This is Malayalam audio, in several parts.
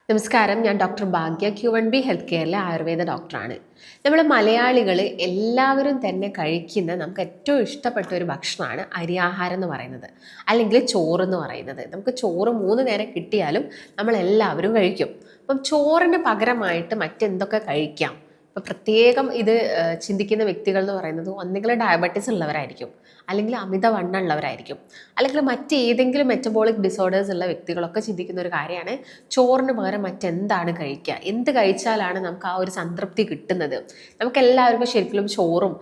നമസ്കാരം, ഞാൻ ഡോക്ടർ ഭാഗ്യ Q1B ഹെൽത്ത് കെയറിലെ ആയുർവേദ ഡോക്ടറാണ്. നമ്മൾ മലയാളികൾ എല്ലാവരും തന്നെ കഴിക്കുന്ന നമുക്ക് ഏറ്റവും ഇഷ്ടപ്പെട്ട ഒരു ഭക്ഷണമാണ് അരിയാഹാരം എന്ന് പറയുന്നത്, അല്ലെങ്കിൽ ചോറ് എന്ന് പറയുന്നത്. നമുക്ക് ചോറ് 3 നേരം കിട്ടിയാലും നമ്മളെല്ലാവരും കഴിക്കും. അപ്പം ചോറിന് പകരമായിട്ട് മറ്റെന്തൊക്കെ കഴിക്കാം? ഇപ്പം പ്രത്യേകം ഇത് ചിന്തിക്കുന്ന വ്യക്തികൾ എന്ന് പറയുന്നത് ഒന്നുകിൽ ഡയബറ്റീസ് ഉള്ളവരായിരിക്കും, അല്ലെങ്കിൽ അമിതവണ്ണം ഉള്ളവരായിരിക്കും, അല്ലെങ്കിൽ മറ്റേതെങ്കിലും മെറ്റബോളിക് ഡിസോർഡേഴ്സ് ഉള്ള വ്യക്തികളൊക്കെ ചിന്തിക്കുന്ന ഒരു കാര്യമാണ് ചോറിന് പകരം മറ്റെന്താണ് കഴിക്കുക, എന്ത് കഴിച്ചാലാണ് നമുക്ക് ആ ഒരു സംതൃപ്തി കിട്ടുന്നത്. നമുക്ക് എല്ലാവർക്കും ശരിക്കും ചോറും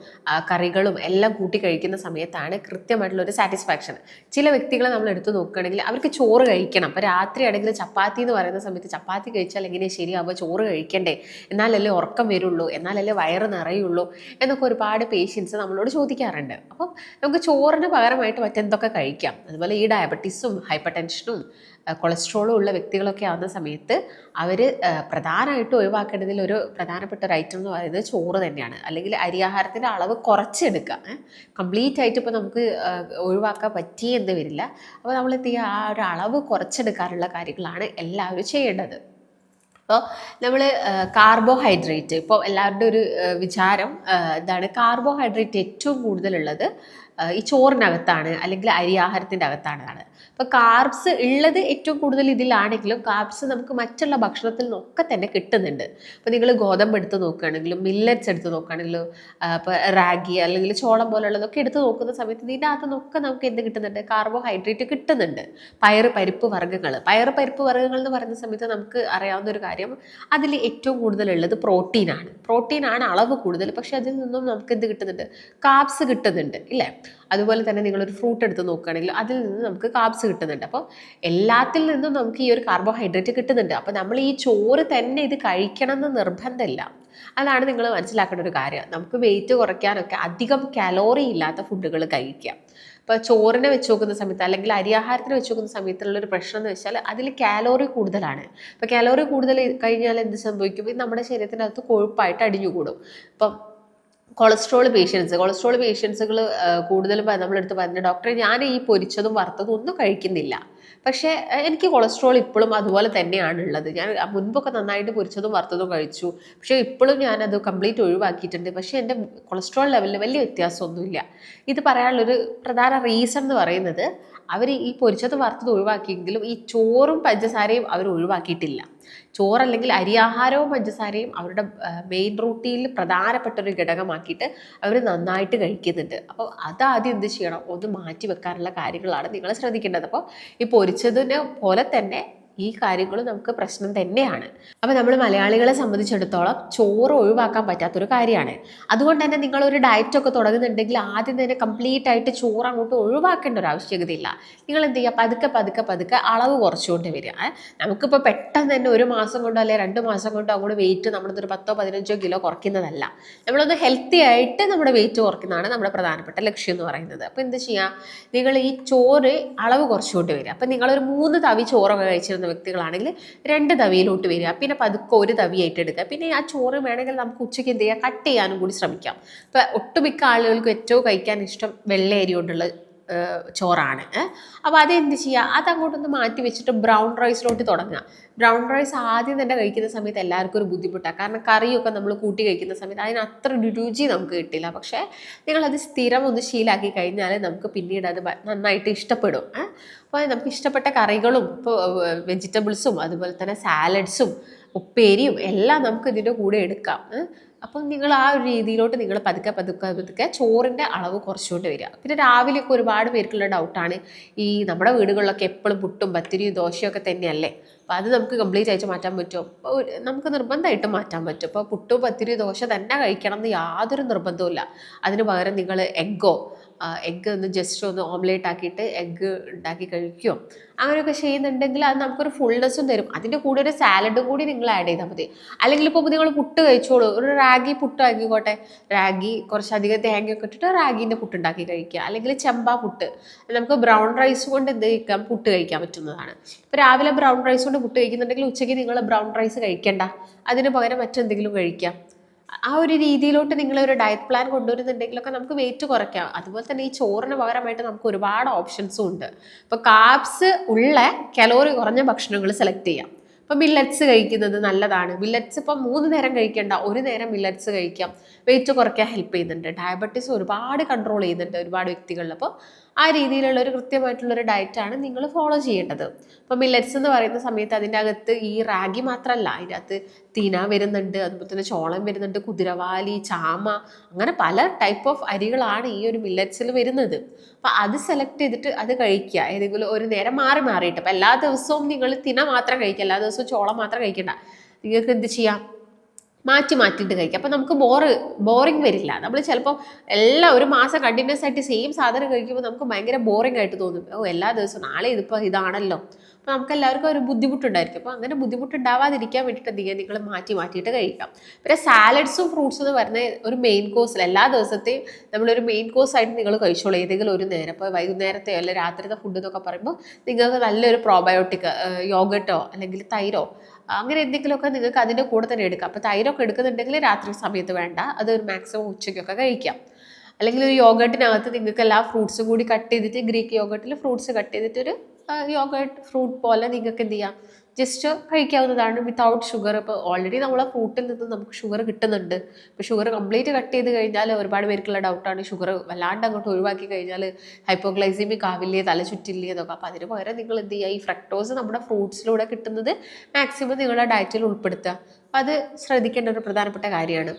കറികളും എല്ലാം കൂട്ടി കഴിക്കുന്ന സമയത്താണ് കൃത്യമായിട്ടുള്ളൊരു സാറ്റിസ്ഫാക്ഷൻ. ചില വ്യക്തികളെ നമ്മൾ എടുത്തു നോക്കുകയാണെങ്കിൽ അവർക്ക് ചോറ് കഴിക്കണം. അപ്പോൾ രാത്രി ആണെങ്കിൽ ചപ്പാത്തി എന്ന് പറയുന്ന സമയത്ത് ചപ്പാത്തി കഴിച്ചാൽ എങ്ങനെയാണ് ശരിയാവുക, ചോറ് കഴിക്കണ്ടേ, എന്നാലല്ലേ ഉറക്കം വരുള്ളൂ, എന്നാലല്ലേ വയറ് നിറയുള്ളൂ എന്നൊക്കെ ഒരുപാട് പേഷ്യൻസ് നമ്മളോട് ചോദിക്കാറുണ്ട്. അപ്പം നമുക്ക് ചോറിന് പകരമായിട്ട് മറ്റെന്തൊക്കെ കഴിക്കാം. അതുപോലെ ഈ ഡയബറ്റീസും ഹൈപ്പർ ടെൻഷനും കൊളസ്ട്രോളും ഉള്ള വ്യക്തികളൊക്കെ ആവുന്ന സമയത്ത് അവർ പ്രധാനമായിട്ട് ഒഴിവാക്കേണ്ടതിൽ ഒരു പ്രധാനപ്പെട്ട ഒരു ഐറ്റം എന്ന് പറയുന്നത് ചോറ് തന്നെയാണ്. അല്ലെങ്കിൽ അരിയാഹാരത്തിൻ്റെ അളവ് കുറച്ചെടുക്കുക. കംപ്ലീറ്റ് ആയിട്ട് ഇപ്പോൾ നമുക്ക് ഒഴിവാക്കാൻ പറ്റിയെന്ന് വരില്ല. അപ്പോൾ നമ്മൾ എന്ത് ചെയ്യുക, ആ ഒരു അളവ് കുറച്ചെടുക്കാനുള്ള കാര്യങ്ങളാണ് എല്ലാവരും ചെയ്യേണ്ടത്. അപ്പോൾ നമ്മൾ കാർബോഹൈഡ്രേറ്റ്, ഇപ്പോൾ എല്ലാവരുടെ ഒരു വിചാരം എന്താണ്, കാർബോഹൈഡ്രേറ്റ് ഏറ്റവും കൂടുതലുള്ളത് ഈ ചോറിനകത്താണ് അല്ലെങ്കിൽ അരിയാഹാരത്തിൻ്റെ അകത്താണെന്നാണ്. അപ്പോൾ കാർബ്സ് ഉള്ളത് ഏറ്റവും കൂടുതൽ ഇതിലാണെങ്കിലും കാർബ്സ് നമുക്ക് മറ്റുള്ള ഭക്ഷണത്തിൽ നിന്നൊക്കെ തന്നെ കിട്ടുന്നുണ്ട്. അപ്പോൾ നിങ്ങൾ ഗോതമ്പ് എടുത്ത് നോക്കുകയാണെങ്കിലും മില്ലറ്റ്സ് എടുത്ത് നോക്കുകയാണെങ്കിലും ഇപ്പോൾ റാഗി അല്ലെങ്കിൽ ചോളം പോലുള്ളതൊക്കെ എടുത്ത് നോക്കുന്ന സമയത്ത് ഇതിൻ്റെ അകത്തു നിന്നൊക്കെ നമുക്ക് എന്ത് കിട്ടുന്നുണ്ട്, കാർബോഹൈഡ്രേറ്റ് കിട്ടുന്നുണ്ട്. പരിപ്പ് വർഗ്ഗങ്ങൾ എന്ന് പറയുന്ന സമയത്ത് നമുക്ക് അറിയാവുന്ന ഒരു കാര്യം, അതിൽ ഏറ്റവും കൂടുതലുള്ളത് പ്രോട്ടീനാണ് അളവ് കൂടുതൽ. പക്ഷെ അതിൽ നിന്നും നമുക്ക് എന്ത് കിട്ടുന്നുണ്ട്, കാർബ്സ് കിട്ടുന്നുണ്ട് ഇല്ലേ. അതുപോലെ തന്നെ നിങ്ങളൊരു ഫ്രൂട്ട് എടുത്ത് നോക്കുകയാണെങ്കിൽ അതിൽ നിന്ന് നമുക്ക് കാർബ്സ് കിട്ടുന്നുണ്ട്. അപ്പോൾ എല്ലാത്തിൽ നിന്നും നമുക്ക് ഈ ഒരു കാർബോഹൈഡ്രേറ്റ് കിട്ടുന്നുണ്ട്. അപ്പോൾ നമ്മൾ ഈ ചോറ് തന്നെ ഇത് കഴിക്കണം എന്ന് നിർബന്ധമില്ല. അതാണ് നിങ്ങൾ മനസ്സിലാക്കേണ്ട ഒരു കാര്യം. നമുക്ക് വെയിറ്റ് കുറയ്ക്കാനൊക്കെ അധികം കാലോറി ഇല്ലാത്ത ഫുഡുകൾ കഴിക്കാം. ഇപ്പോൾ ചോറിനെ വെച്ച് നോക്കുന്ന സമയത്ത് അല്ലെങ്കിൽ അരിയാഹാരത്തിന് വെച്ച് നോക്കുന്ന സമയത്തുള്ളൊരു പ്രശ്നം എന്ന് വെച്ചാൽ അതിൽ കാലോറി കൂടുതലാണ്. ഇപ്പോൾ കാലോറി കൂടുതൽ കഴിഞ്ഞാൽ എന്ത് സംഭവിക്കും, നമ്മുടെ ശരീരത്തിനകത്ത് കൊഴുപ്പായിട്ട് അടിഞ്ഞുകൂടും. ഇപ്പം കൊളസ്ട്രോൾ പേഷ്യൻസുകൾ കൂടുതലും നമ്മളെടുത്ത് പറഞ്ഞു, ഡോക്ടറെ ഞാൻ ഈ പൊരിച്ചതും വറുത്തതും ഒന്നും കഴിക്കുന്നില്ല, പക്ഷേ എനിക്ക് കൊളസ്ട്രോൾ ഇപ്പോഴും അതുപോലെ തന്നെയാണുള്ളത്. ഞാൻ മുൻപൊക്കെ നന്നായിട്ട് പൊരിച്ചതും വറുത്തതും കഴിച്ചു, പക്ഷേ ഇപ്പോഴും ഞാനത് കംപ്ലീറ്റ് ഒഴിവാക്കിയിട്ടുണ്ട്, പക്ഷേ എൻ്റെ കൊളസ്ട്രോൾ ലെവലിൽ വലിയ വ്യത്യാസമൊന്നുമില്ല. ഇത് പറയാനുള്ളൊരു പ്രധാന റീസൺ എന്ന് പറയുന്നത്, അവർ ഈ പൊരിച്ചത് വറുത്തത് ഒഴിവാക്കിയെങ്കിലും ഈ ചോറും പഞ്ചസാരയും അവർ ഒഴിവാക്കിയിട്ടില്ല. ചോറല്ലെങ്കിൽ അരിയാഹാരവും പഞ്ചസാരയും അവരുടെ മെയിൻ റൂട്ടീനിൽ പ്രധാനപ്പെട്ട ഒരു ഘടകമാക്കിയിട്ട് അവർ നന്നായിട്ട് കഴിക്കുന്നുണ്ട്. അപ്പോൾ അതാദ്യം എന്ത് ചെയ്യണം, ഒന്ന് മാറ്റി വെക്കാനുള്ള കാര്യങ്ങളാണ് നിങ്ങൾ ശ്രദ്ധിക്കേണ്ടത്. അപ്പോൾ ഈ പൊരിച്ചതിനെ പോലെ തന്നെ ഈ കാര്യങ്ങൾ നമുക്ക് പ്രശ്നം തന്നെയാണ്. അപ്പോൾ നമ്മൾ മലയാളികളെ സംബന്ധിച്ചിടത്തോളം ചോറ് ഒഴിവാക്കാൻ പറ്റാത്തൊരു കാര്യമാണ്. അതുകൊണ്ട് തന്നെ നിങ്ങളൊരു ഡയറ്റൊക്കെ തുടങ്ങുന്നുണ്ടെങ്കിൽ ആദ്യം തന്നെ കംപ്ലീറ്റ് ആയിട്ട് ചോറ് അങ്ങോട്ട് ഒഴിവാക്കേണ്ട ഒരു ആവശ്യകതയില്ല. നിങ്ങൾ എന്ത് ചെയ്യുക, പതുക്കെ അളവ് കുറച്ചുകൊണ്ട് വരിക. നമുക്കിപ്പോൾ പെട്ടെന്ന് തന്നെ 1 മാസം കൊണ്ടോ അല്ലെങ്കിൽ 2 മാസം കൊണ്ടോ അങ്ങോട്ട് വെയിറ്റ് നമ്മളൊരു 10-15 കിലോ കുറയ്ക്കുന്നതല്ല. നമ്മളൊന്ന് ഹെൽത്തി ആയിട്ട് നമ്മുടെ വെയിറ്റ് കുറയ്ക്കുന്നതാണ് നമ്മുടെ പ്രധാനപ്പെട്ട ലക്ഷ്യം എന്ന് പറയുന്നത്. അപ്പോൾ എന്ത് ചെയ്യുക, നിങ്ങൾ ഈ ചോറ് അളവ് കുറച്ചുകൊണ്ട് വരിക. അപ്പം നിങ്ങളൊരു 3 തവി ചോറൊക്കെ കഴിച്ചിരുന്ന വ്യക്തികളാണെങ്കിൽ 2 തവിയിലോട്ട് വരിക, പിന്നെ പതുക്കെ 1 തവിയായിട്ട് എടുക്കുക. പിന്നെ ആ ചോറ് വേണമെങ്കിൽ നമുക്ക് ഉച്ചയ്ക്ക് എന്ത് ചെയ്യുക, കട്ട് ചെയ്യാനും കൂടി ശ്രമിക്കാം. ഇപ്പം ഒട്ടുമിക്ക ആളുകൾക്ക് ഏറ്റവും കഴിക്കാൻ ഇഷ്ടം വെള്ള അരി കൊണ്ടുള്ള ചോറാണ്. അപ്പോൾ അതെന്ത് ചെയ്യുക, അതങ്ങോട്ടൊന്ന് മാറ്റി വെച്ചിട്ട് ബ്രൗൺ റൈസിലോട്ട് തുടങ്ങുക. ബ്രൗൺ റൈസ് ആദ്യം തന്നെ കഴിക്കുന്ന സമയത്ത് എല്ലാവർക്കും ഒരു ബുദ്ധിമുട്ടാണ്. കാരണം കറിയൊക്കെ നമ്മൾ കൂട്ടി കഴിക്കുന്ന സമയത്ത് അതിന് അത്ര രുചി നമുക്ക് കിട്ടില്ല. പക്ഷേ നിങ്ങളത് സ്ഥിരം ഒന്ന് ശീലാക്കി കഴിഞ്ഞാൽ നമുക്ക് പിന്നീട് അത് നന്നായിട്ട് ഇഷ്ടപ്പെടും. അപ്പോൾ നമുക്ക് ഇഷ്ടപ്പെട്ട കറികളും ഇപ്പോൾ വെജിറ്റബിൾസും അതുപോലെ തന്നെ സാലഡ്സും ഉപ്പേരിയും എല്ലാം നമുക്ക് ഇതിൻ്റെ കൂടെ എടുക്കാം. അപ്പം നിങ്ങൾ ആ ഒരു രീതിയിലോട്ട് നിങ്ങൾ പതുക്കെ ചോറിൻ്റെ അളവ് കുറച്ചുകൊണ്ട് വരിക. പിന്നെ രാവിലെയൊക്കെ ഒരുപാട് പേർക്കുള്ള ഡൗട്ടാണ്, ഈ നമ്മുടെ വീടുകളിലൊക്കെ എപ്പോഴും പുട്ടും പത്തിരിയും ദോശയൊക്കെ തന്നെയല്ലേ, അപ്പോൾ അത് നമുക്ക് കംപ്ലീറ്റ് ആയിട്ട് മാറ്റാൻ പറ്റുമോ? അപ്പോൾ നമുക്ക് നിർബന്ധമായിട്ടും മാറ്റാൻ പറ്റും. അപ്പോൾ പുട്ടും പത്തിരി ദോശ തന്നെ കഴിക്കണം എന്ന് യാതൊരു നിർബന്ധവുമില്ല. അതിന് പകരം നിങ്ങൾ എഗ്ഗ് ഒന്ന് ജസ്റ്റ് ഒന്ന് ഓംലേറ്റ് ആക്കിയിട്ട് എഗ്ഗ് ഉണ്ടാക്കി കഴിക്കുകയോ അങ്ങനെയൊക്കെ ചെയ്യുന്നുണ്ടെങ്കിൽ അത് നമുക്കൊരു ഫുൾനെസ്സും തരും. അതിൻ്റെ കൂടെ ഒരു സാലഡും കൂടി നിങ്ങൾ ആഡ് ചെയ്താൽ മതി. അല്ലെങ്കിൽ ഇപ്പോൾ നിങ്ങൾ പുട്ട് കഴിച്ചോളൂ, ഒരു റാഗി പുട്ട് ആക്കിക്കോട്ടെ, റാഗി കുറച്ചധികം തേങ്ങയൊക്കെ ഇട്ടിട്ട് റാഗീൻ്റെ പുട്ട് ഉണ്ടാക്കി കഴിക്കുക. അല്ലെങ്കിൽ ചെമ്പാ പുട്ട്, നമുക്ക് ബ്രൗൺ റൈസ് കൊണ്ട് എന്ത് കഴിക്കാം, പുട്ട് കഴിക്കാൻ പറ്റുന്നതാണ്. ഇപ്പോൾ രാവിലെ ബ്രൗൺ റൈസ് കൊണ്ട് പുട്ട് കഴിക്കുന്നുണ്ടെങ്കിൽ ഉച്ചയ്ക്ക് നിങ്ങൾ ബ്രൗൺ റൈസ് കഴിക്കേണ്ട, അതിന് പകരം മറ്റെന്തെങ്കിലും കഴിക്കാം. ആ ഒരു രീതിയിലോട്ട് നിങ്ങളൊരു ഡയറ്റ് പ്ലാൻ കൊണ്ടുവരുന്നുണ്ടെങ്കിലൊക്കെ നമുക്ക് വെയിറ്റ് കുറയ്ക്കാം. അതുപോലെ തന്നെ ഈ ചോറിന് പകരമായിട്ട് നമുക്ക് ഒരുപാട് ഓപ്ഷൻസും ഉണ്ട്. ഇപ്പോൾ കാർബ്സ് ഉള്ള കലോറി കുറഞ്ഞ ഭക്ഷണങ്ങൾ സെലക്ട് ചെയ്യാം. ഇപ്പം മില്ലറ്റ്സ് കഴിക്കുന്നത് നല്ലതാണ്. മില്ലറ്റ്സ് ഇപ്പം 3 നേരം കഴിക്കേണ്ട, ഒരു നേരം മില്ലറ്റ്സ് കഴിക്കാം. വെയിറ്റ് കുറയ്ക്കാൻ ഹെൽപ്പ് ചെയ്യുന്നുണ്ട്. ഡയബറ്റീസ് ഒരുപാട് കൺട്രോൾ ചെയ്യുന്നുണ്ട് ഒരുപാട് വ്യക്തികളിൽ. അപ്പോൾ ആ രീതിയിലുള്ള ഒരു കൃത്യമായിട്ടുള്ളൊരു ഡയറ്റാണ് നിങ്ങൾ ഫോളോ ചെയ്യേണ്ടത്. അപ്പോൾ മില്ലറ്റ്സ് എന്ന് പറയുന്ന സമയത്ത് അതിൻ്റെ അകത്ത് ഈ റാഗി മാത്രമല്ല, അതിൻ്റെ അകത്ത് തിന വരുന്നുണ്ട്, അതുപോലെ തന്നെ ചോളം വരുന്നുണ്ട്, കുതിരവാലി, ചാമ, അങ്ങനെ പല ടൈപ്പ് ഓഫ് അരികളാണ് ഈ ഒരു മില്ലറ്റ്സിൽ വരുന്നത്. അപ്പം അത് സെലക്ട് ചെയ്തിട്ട് അത് കഴിക്കുക, ഏതെങ്കിലും ഒരു നേരം മാറി മാറിയിട്ട്. അപ്പം എല്ലാ ദിവസവും നിങ്ങൾ തിന മാത്രം കഴിക്കുക, എല്ലാ ദിവസവും ചോളം മാത്രം കഴിക്കണ്ട. നിങ്ങൾക്ക് എന്ത് ചെയ്യാം, മാറ്റി മാറ്റിയിട്ട് കഴിക്കാം. അപ്പം നമുക്ക് ബോറിങ് വരില്ല. നമ്മൾ ചിലപ്പോൾ ഒരു മാസം കണ്ടിന്യൂസ് ആയിട്ട് സെയിം സാധനം കഴിക്കുമ്പോൾ നമുക്ക് ഭയങ്കര ബോറിംഗ് ആയിട്ട് തോന്നും. എല്ലാ ദിവസവും നാളെ ഇതിപ്പോൾ ഇതാണല്ലോ. അപ്പോൾ നമുക്ക് എല്ലാവർക്കും ഒരു ബുദ്ധിമുട്ടുണ്ടായിരിക്കും. അപ്പോൾ അങ്ങനെ ബുദ്ധിമുട്ടുണ്ടാവാതിരിക്കാൻ വേണ്ടിയിട്ട് നിങ്ങൾ മാറ്റി മാറ്റിയിട്ട് കഴിക്കാം. പിന്നെ സാലഡ്സും ഫ്രൂട്ട്സും എന്ന് പറഞ്ഞ ഒരു മെയിൻ കോഴ്സിൽ എല്ലാ ദിവസത്തെയും നമ്മളൊരു മെയിൻ കോഴ്സായിട്ട് നിങ്ങൾ കഴിച്ചോളൂ ഏതെങ്കിലും ഒരു നേരം. ഇപ്പോൾ വൈകുന്നേരത്തെ അല്ലെ രാത്രിത്തെ ഫുഡ് എന്നൊക്കെ പറയുമ്പോൾ നിങ്ങൾക്ക് നല്ലൊരു പ്രോബയോട്ടിക് യോഗട്ടോ അല്ലെങ്കിൽ തൈരോ അങ്ങനെ എന്തെങ്കിലുമൊക്കെ നിങ്ങൾക്ക് അതിൻ്റെ കൂടെ തന്നെ എടുക്കാം. അപ്പോൾ തൈരൊക്കെ എടുക്കുന്നുണ്ടെങ്കിൽ രാത്രി സമയത്ത് വേണ്ട, അത് ഒരു മാക്സിമം ഉച്ചയ്ക്കൊക്കെ കഴിക്കാം. അല്ലെങ്കിൽ ഒരു യോഗട്ടിനകത്ത് നിങ്ങൾക്ക് എല്ലാ ഫ്രൂട്ട്സും കൂടി കട്ട് ചെയ്തിട്ട്, ഗ്രീക്ക് യോഗട്ടിൽ ഫ്രൂട്ട്സ് കട്ട് ചെയ്തിട്ട് ഒരു യോഗട്ട് ഫ്രൂട്ട് പോലെ നിങ്ങൾക്ക് എന്ത് ചെയ്യാം, ജസ്റ്റ് കഴിക്കാവുന്നതാണ് വിത്തൗട്ട് ഷുഗർ. ഇപ്പോൾ ഓൾറെഡി നമ്മളെ ഫ്രൂട്ടിൽ നിന്ന് നമുക്ക് ഷുഗർ കിട്ടുന്നുണ്ട്. ഇപ്പോൾ ഷുഗർ കംപ്ലീറ്റ് കട്ട് ചെയ്ത് കഴിഞ്ഞാൽ ഒരുപാട് പേർക്കുള്ള ഡൗട്ടാണ്, ഷുഗർ വല്ലാണ്ട് അങ്ങോട്ട് ഒഴിവാക്കി കഴിഞ്ഞാൽ ഹൈപ്പോഗ്ലൈസീമിക് ആവില്ലേ, തല ചുറ്റില്ലേ എന്നൊക്കെ. അപ്പോൾ അതിന് പകരം നിങ്ങൾ എന്ത് ചെയ്യുക, ഈ ഫ്രക്ടോസ് നമ്മുടെ ഫ്രൂട്ട്സിലൂടെ കിട്ടുന്നത് മാക്സിമം നിങ്ങളുടെ ഡയറ്റിൽ ഉൾപ്പെടുത്തുക. അപ്പോൾ അത് ശ്രദ്ധിക്കേണ്ട ഒരു പ്രധാനപ്പെട്ട കാര്യമാണ്.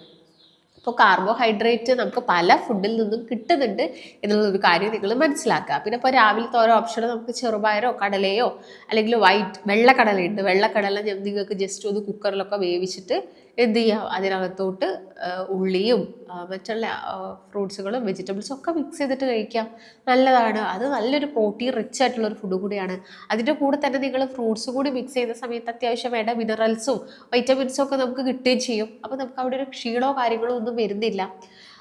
അപ്പോൾ കാർബോഹൈഡ്രേറ്റ് നമുക്ക് പല ഫുഡിൽ നിന്നും കിട്ടുന്നുണ്ട് എന്നുള്ളൊരു കാര്യം നിങ്ങൾ മനസ്സിലാക്കുക. പിന്നെ ഇപ്പോൾ രാവിലത്തെ ഓരോ ഓപ്ഷൻ നമുക്ക് ചെറുപയറോ കടലയോ അല്ലെങ്കിൽ വെള്ളക്കടലയുണ്ട്. വെള്ളക്കടല നിങ്ങൾക്ക് ജസ്റ്റ് ഒന്ന് കുക്കറിലൊക്കെ വേവിച്ചിട്ട് എന്ത് ചെയ്യുക, അതിനകത്തോട്ട് ഉള്ളിയും മറ്റുള്ള ഫ്രൂട്ട്സുകളും വെജിറ്റബിൾസും ഒക്കെ മിക്സ് ചെയ്തിട്ട് കഴിക്കാം, നല്ലതാണ്. അത് നല്ലൊരു പ്രോട്ടീൻ റിച്ച് ആയിട്ടുള്ളൊരു ഫുഡ് കൂടിയാണ്. അതിൻ്റെ കൂടെ തന്നെ നിങ്ങൾ ഫ്രൂട്ട്സ് കൂടി മിക്സ് ചെയ്യുന്ന സമയത്ത് അത്യാവശ്യം വേണ്ട മിനറൽസും വൈറ്റമിൻസും ഒക്കെ നമുക്ക് കിട്ടുകയും ചെയ്യും. അപ്പോൾ നമുക്ക് അവിടെ ഒരു ക്ഷീണമോ കാര്യങ്ങളോ ഒന്നും വരുന്നില്ല.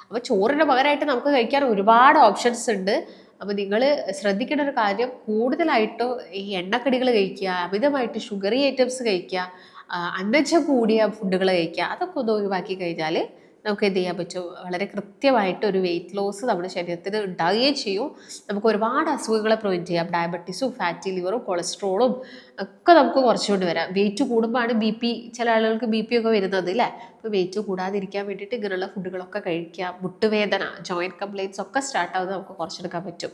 അപ്പോൾ ചോറിന് പകരമായിട്ട് നമുക്ക് കഴിക്കാൻ ഒരുപാട് ഓപ്ഷൻസ് ഉണ്ട്. അപ്പോൾ നിങ്ങൾ ശ്രദ്ധിക്കേണ്ട ഒരു കാര്യം, കൂടുതലായിട്ടോ ഈ എണ്ണക്കടികൾ കഴിക്കുക, അമിതമായിട്ട് ഷുഗറി ഐറ്റംസ് കഴിക്കുക, അന്നജം കൂടിയ ഫുഡുകൾ കഴിക്കുക, അതൊക്കെ ഒന്ന് ഒഴിവാക്കി കഴിഞ്ഞാൽ നമുക്ക് എന്ത് ചെയ്യാൻ പറ്റും, വളരെ കൃത്യമായിട്ട് ഒരു വെയിറ്റ് ലോസ് നമ്മുടെ ശരീരത്തിന് ഉണ്ടാവുകയും ചെയ്യും. നമുക്ക് ഒരുപാട് അസുഖങ്ങളെ പ്രിവെൻറ്റ് ചെയ്യാം. ഡയബറ്റീസും ഫാറ്റി ലിവറും കൊളസ്ട്രോളും ഒക്കെ നമുക്ക് കുറച്ചുകൊണ്ട് വരാം. വെയിറ്റ് കൂടുമ്പോഴാണ് ചില ആളുകൾക്ക് BP ഒക്കെ വരുന്നത് അല്ലേ. അപ്പോൾ വെയിറ്റ് കൂടാതിരിക്കാൻ വേണ്ടിയിട്ട് ഇങ്ങനെയുള്ള ഫുഡുകളൊക്കെ കഴിക്കുക. മുട്ടുവേദന, ജോയിൻറ്റ് കംപ്ലയിൻറ്റ്സ് ഒക്കെ സ്റ്റാർട്ടാവുന്നത് നമുക്ക് കുറച്ചെടുക്കാൻ പറ്റും.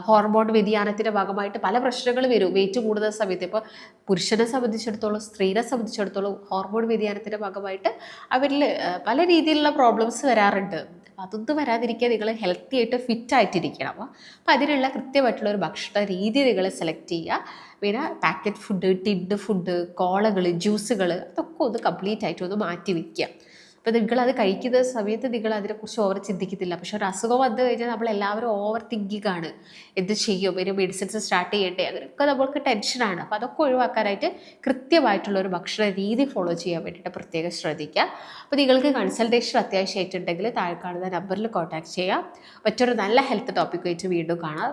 ഹോർമോൺ വ്യതിയാനത്തിൻ്റെ ഭാഗമായിട്ട് പല പ്രശ്നങ്ങൾ വരും വെയിറ്റ് കൂടുന്ന സമയത്ത്. ഇപ്പോൾ പുരുഷനെ സംബന്ധിച്ചിടത്തോളം സ്ത്രീനെ സംബന്ധിച്ചിടത്തോളം ഹോർമോൺ വ്യതിയാനത്തിൻ്റെ ഭാഗമായിട്ട് അവരിൽ പല രീതിയിലുള്ള പ്രോബ്ലംസ് വരാറുണ്ട്. അപ്പോൾ അതൊന്നും വരാതിരിക്കാൻ നിങ്ങൾ ഹെൽത്തി ആയിട്ട് ഫിറ്റ് ആയിട്ടിരിക്കണം. അപ്പോൾ അതിനുള്ള കൃത്യമായിട്ടുള്ള ഒരു ഭക്ഷണ രീതി നിങ്ങൾ സെലക്ട് ചെയ്യുക. പിന്നെ പാക്കറ്റ് ഫുഡ്, ടിഡ് ഫുഡ്, കോളകൾ, ജ്യൂസുകൾ, അതൊക്കെ ഒന്ന് കംപ്ലീറ്റ് ആയിട്ട് ഒന്ന് മാറ്റി വയ്ക്കുക. അപ്പോൾ നിങ്ങളത് കഴിക്കുന്ന സമയത്ത് നിങ്ങൾ അതിനെക്കുറിച്ച് ഓവർ ചിന്തിക്കത്തില്ല. പക്ഷെ ഒരു അസുഖം വന്നു കഴിഞ്ഞാൽ നമ്മളെല്ലാവരും ഓവർ തിങ്കിങ് ആണ്. എന്ത് ചെയ്യും, ഒരു മെഡിസിൻസ് സ്റ്റാർട്ട് ചെയ്യണ്ടേ, അങ്ങനെയൊക്കെ നമ്മൾക്ക് ടെൻഷനാണ്. അപ്പോൾ അതൊക്കെ ഒഴിവാക്കാനായിട്ട് കൃത്യമായിട്ടുള്ളൊരു ഭക്ഷണ രീതി ഫോളോ ചെയ്യാൻ വേണ്ടിയിട്ട് പ്രത്യേകം ശ്രദ്ധിക്കുക. അപ്പോൾ നിങ്ങൾക്ക് കൺസൾട്ടേഷൻ അത്യാവശ്യമായിട്ടുണ്ടെങ്കിൽ താഴെ കാണുന്ന നമ്പറിൽ കോൺടാക്ട് ചെയ്യുക. മറ്റൊരു നല്ല ഹെൽത്ത് ടോപ്പിക്കുമായിട്ട് വീണ്ടും കാണാം.